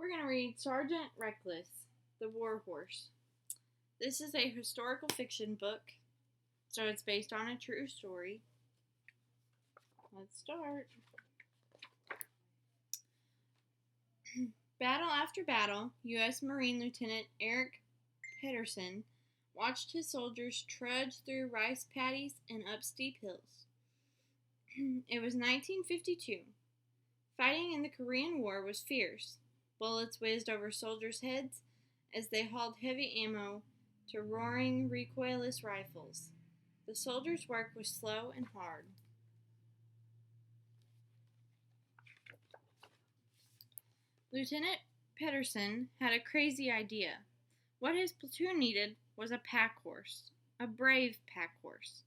We're going to read Sergeant Reckless, the War Horse. This is a historical fiction book, so it's based on a true story. Let's start. Battle after battle, U.S. Marine Lieutenant Eric Pedersen watched his soldiers trudge through rice paddies and up steep hills. It was 1952. Fighting in the Korean War was fierce. Bullets whizzed over soldiers' heads as they hauled heavy ammo to roaring, recoilless rifles. The soldiers' work was slow and hard. Lieutenant Pedersen had a crazy idea. What his platoon needed was a pack horse, a brave pack horse,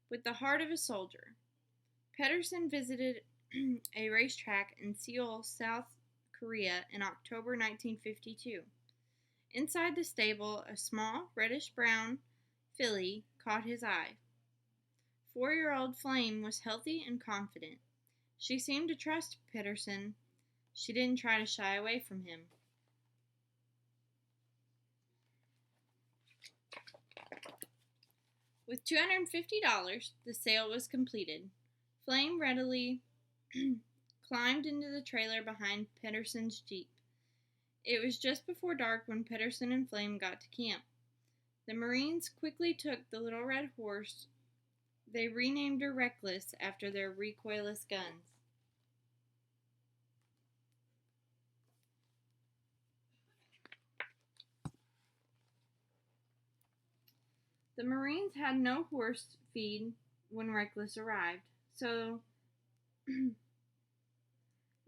with the heart of a soldier. Pedersen visited a racetrack in Seoul, South Korea in October 1952. Inside the stable, a small, reddish-brown filly caught his eye. 4-year-old Flame was healthy and confident. She seemed to trust Pedersen. She didn't try to shy away from him. With $250, the sale was completed. Flame readily climbed into the trailer behind Pedersen's Jeep. It was just before dark when Pedersen and Flame got to camp. The Marines quickly took the little red horse. They renamed her Reckless after their recoilless guns. The Marines had no horse feed when Reckless arrived, so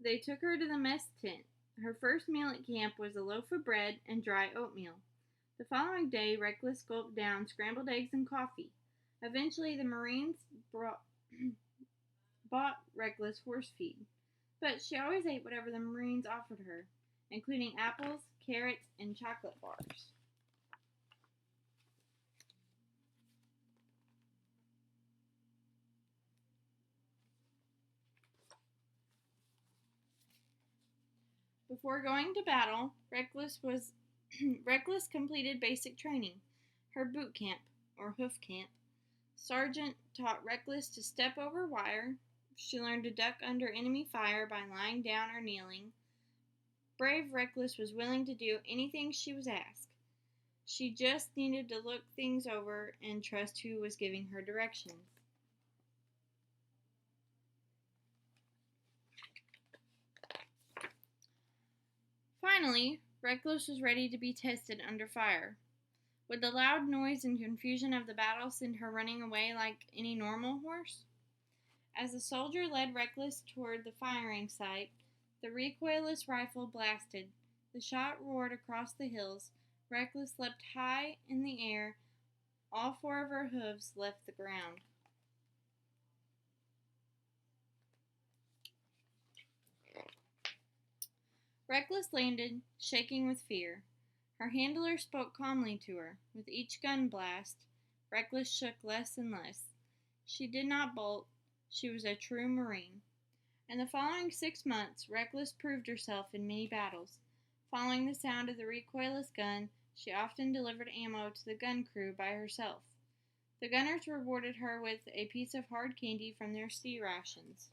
they took her to the mess tent. Her first meal at camp was a loaf of bread and dry oatmeal. The following day, Reckless gulped down scrambled eggs and coffee. Eventually, the Marines bought Reckless horse feed, but she always ate whatever the Marines offered her, including apples, carrots, and chocolate bars. Before going to battle, Reckless completed basic training, her boot camp, or hoof camp. Sergeant taught Reckless to step over wire. She learned to duck under enemy fire by lying down or kneeling. Brave Reckless was willing to do anything she was asked. She just needed to look things over and trust who was giving her directions. Finally, Reckless was ready to be tested under fire. Would the loud noise and confusion of the battle send her running away like any normal horse? As the soldier led Reckless toward the firing site, the recoilless rifle blasted. The shot roared across the hills. Reckless leapt high in the air. All 4 of her hooves left the ground. Reckless landed, shaking with fear. Her handler spoke calmly to her. With each gun blast, Reckless shook less and less. She did not bolt. She was a true Marine. In the following 6 months, Reckless proved herself in many battles. Following the sound of the recoilless gun, she often delivered ammo to the gun crew by herself. The gunners rewarded her with a piece of hard candy from their sea rations.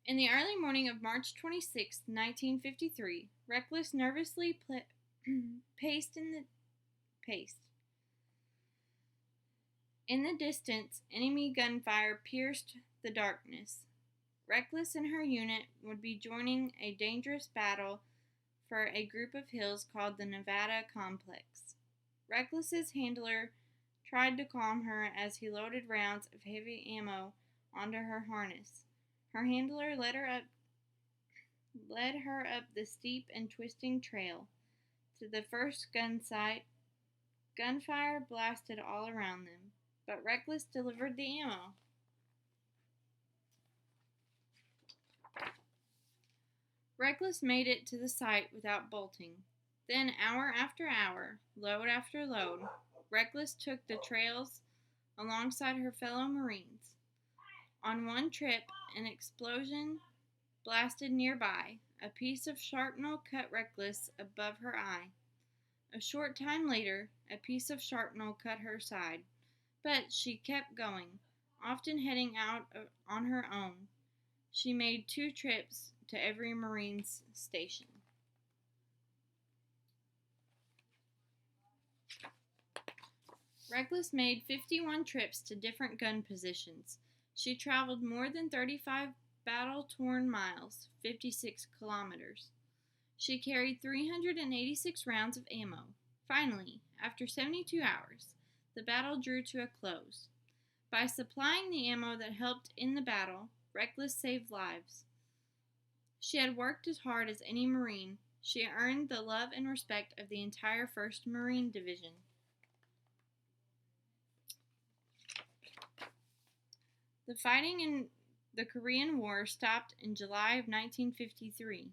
In the early morning of March 26, 1953, Reckless nervously paced. In the distance, enemy gunfire pierced the darkness. Reckless and her unit would be joining a dangerous battle for a group of hills called the Nevada Complex. Reckless's handler tried to calm her as he loaded rounds of heavy ammo onto her harness. Her handler led her up the steep and twisting trail to the first gun site. Gunfire blasted all around them, but Reckless delivered the ammo. Reckless made it to the site without bolting. Then, hour after hour, load after load, Reckless took the trails alongside her fellow Marines. On one trip, an explosion blasted nearby. A piece of shrapnel cut Reckless above her eye. A short time later, a piece of shrapnel cut her side, but she kept going, often heading out on her own. She made 2 trips to every Marines station. Reckless made 51 trips to different gun positions. She traveled more than 35 battle-torn miles, 56 kilometers. She carried 386 rounds of ammo. Finally, after 72 hours, the battle drew to a close. By supplying the ammo that helped in the battle, Reckless saved lives. She had worked as hard as any Marine. She earned the love and respect of the entire 1st Marine Division. The fighting in the Korean War stopped in July of 1953.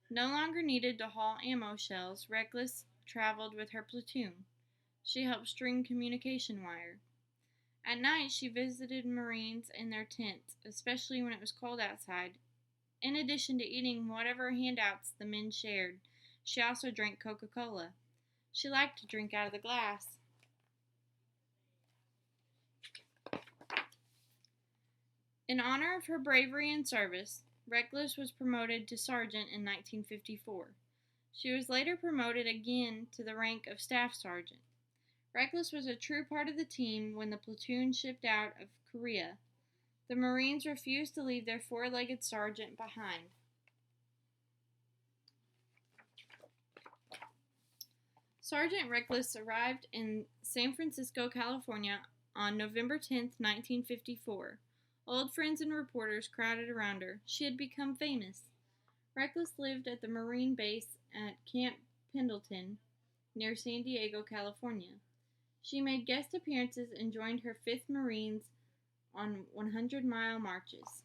No longer needed to haul ammo shells, Reckless traveled with her platoon. She helped string communication wire. At night, she visited Marines in their tents, especially when it was cold outside. In addition to eating whatever handouts the men shared, she also drank Coca-Cola. She liked to drink out of the glass. In honor of her bravery and service, Reckless was promoted to sergeant in 1954. She was later promoted again to the rank of staff sergeant. Reckless was a true part of the team when the platoon shipped out of Korea. The Marines refused to leave their 4-legged sergeant behind. Sergeant Reckless arrived in San Francisco, California on November 10, 1954. Old friends and reporters crowded around her. She had become famous. Reckless lived at the Marine base at Camp Pendleton, near San Diego, California. She made guest appearances and joined her 5th Marines on 100-mile marches.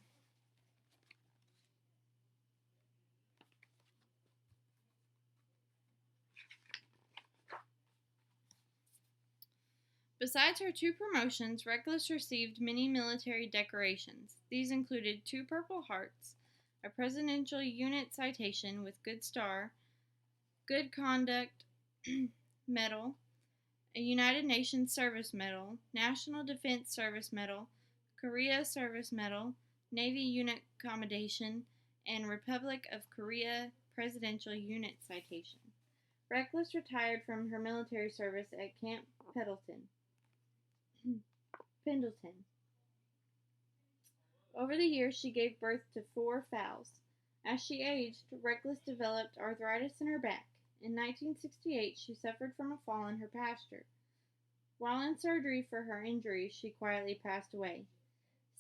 Besides her 2 promotions, Reckless received many military decorations. These included 2 Purple Hearts, a Presidential Unit Citation with Good Star, Good Conduct Medal, a United Nations Service Medal, National Defense Service Medal, Korea Service Medal, Navy Unit Commendation, and Republic of Korea Presidential Unit Citation. Reckless retired from her military service at Camp Pendleton. Over the years, she gave birth to 4 fowls. As she aged, Reckless developed arthritis in her back. In 1968, she suffered from a fall in her pasture. While in surgery for her injury, she quietly passed away.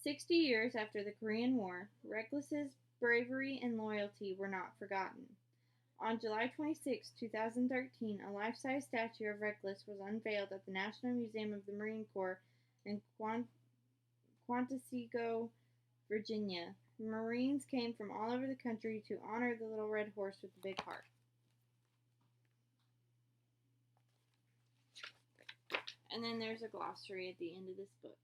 60 years after the Korean War, Reckless's bravery and loyalty were not forgotten. On July 26, 2013, a life-size statue of Reckless was unveiled at the National Museum of the Marine Corps in Quantico, Virginia. Marines came from all over the country to honor the little red horse with the big heart. And then there's a glossary at the end of this book.